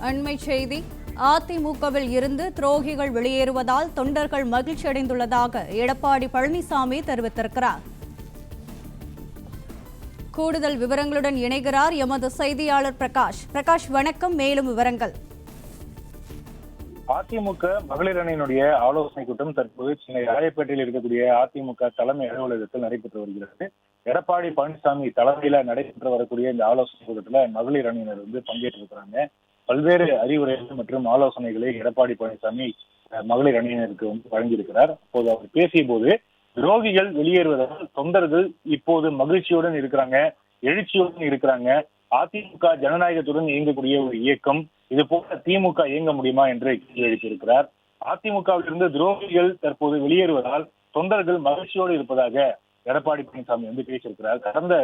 அண்மை செய்தி. அதிமுகவில் இருந்து துரோகிகள் வெளியேறுவதால் தொண்டர்கள் மகிழ்ச்சி அடைந்துள்ளதாக எடப்பாடி பழனிசாமி தெரிவித்திருக்கிறார். கூடுதல் விவரங்களுடன் இணைகிறார் எமது செய்தியாளர் பிரகாஷ். வணக்கம். மேலும் விவரங்கள். அதிமுக மகளிர் அணியினுடைய ஆலோசனை கூட்டம் தற்போது சென்னை ராயப்பேட்டையில் இருக்கக்கூடிய அதிமுக தலைமை அலுவலகத்தில் நடைபெற்று வருகிறது. எடப்பாடி பழனிசாமி தலைமையில நடைபெற்று வரக்கூடிய இந்த ஆலோசனை கூட்டத்துல மகளிர் அணியினர் பங்கேற்றிருக்கிறாங்க. பல்வேறு அறிவுரைகள் மற்றும் ஆலோசனைகளை எடப்பாடி பழனிசாமி மகளிர் அணியினருக்கு வழங்கியிருக்கிறார். அப்போது அவர் பேசிய போது, துரோகிகள் வெளியேறுவதால் தொண்டர்கள் இப்போது மகிழ்ச்சியுடன் இருக்கிறாங்க, எழுச்சியுடன் இருக்கிறாங்க. அதிமுக ஜனநாயகத்துடன் இயங்கக்கூடிய ஒரு இயக்கம், இது போல திமுக இயங்க முடியுமா என்று கேள்வி எழுப்பியிருக்கிறார். அதிமுகவிலிருந்து துரோகிகள் தற்போது வெளியேறுவதால் தொண்டர்கள் மகிழ்ச்சியோடு இருப்பதாக எடப்பாடி பழனிசாமி பேசியிருக்கிறார். கடந்த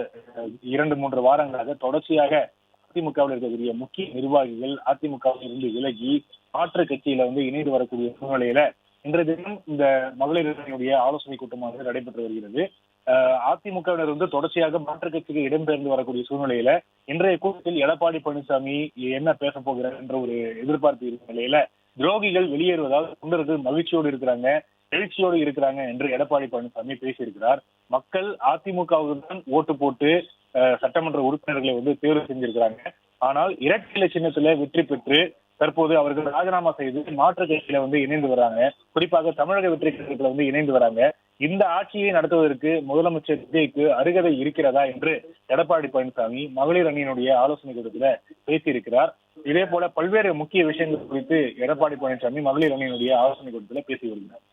2-3 வாரங்களாக தொடர்ச்சியாக அதிமுகவில் இருக்கக்கூடிய முக்கிய நிர்வாகிகள் அதிமுகவில் இருந்து விலகி மாற்று கட்சியில இணைந்து வரக்கூடிய சூழ்நிலையில இன்றைய தினம் இந்த மகளிர் அணியினுடைய ஆலோசனை கூட்டமாக நடைபெற்று வருகிறது. அதிமுகவினர் தொடர்ச்சியாக மாற்று கட்சிக்கு இடம்பெயர்ந்து வரக்கூடிய சூழ்நிலையில இன்றைய கூட்டத்தில் எடப்பாடி பழனிசாமி என்ன பேச போகிறார் என்ற ஒரு எதிர்பார்ப்பு இருக்கும் நிலையில, துரோகிகள் வெளியேறுவதால் தொண்டர்கள் மகிழ்ச்சியோடு இருக்கிறாங்க, எழுச்சியோடு இருக்கிறாங்க என்று எடப்பாடி பழனிசாமி பேசியிருக்கிறார். மக்கள் அதிமுகவுடன் ஓட்டு போட்டு சட்டமன்ற உறுப்பினர்களை தேர்வு செஞ்சிருக்கிறாங்க. ஆனால் இரட்டை இலை சின்னத்துல வெற்றி பெற்று தற்போது அவர்கள் ராஜினாமா செய்து மாற்று கட்சியில இணைந்து வராங்க. குறிப்பாக தமிழக வெற்றி கழகத்துல இணைந்து வராங்க. இந்த ஆட்சியை நடத்துவதற்கு முதலமைச்சர் விஜய்க்கு அருகதை இருக்கிறதா என்று எடப்பாடி பழனிசாமி மகளிர் அணியினுடைய ஆலோசனை கூட்டத்துல பேசியிருக்கிறார். இதே போல பல்வேறு முக்கிய விஷயங்கள் குறித்து எடப்பாடி பழனிசாமி மகளிர் அணியினுடைய ஆலோசனை கூட்டத்துல பேசி வருகிறார்.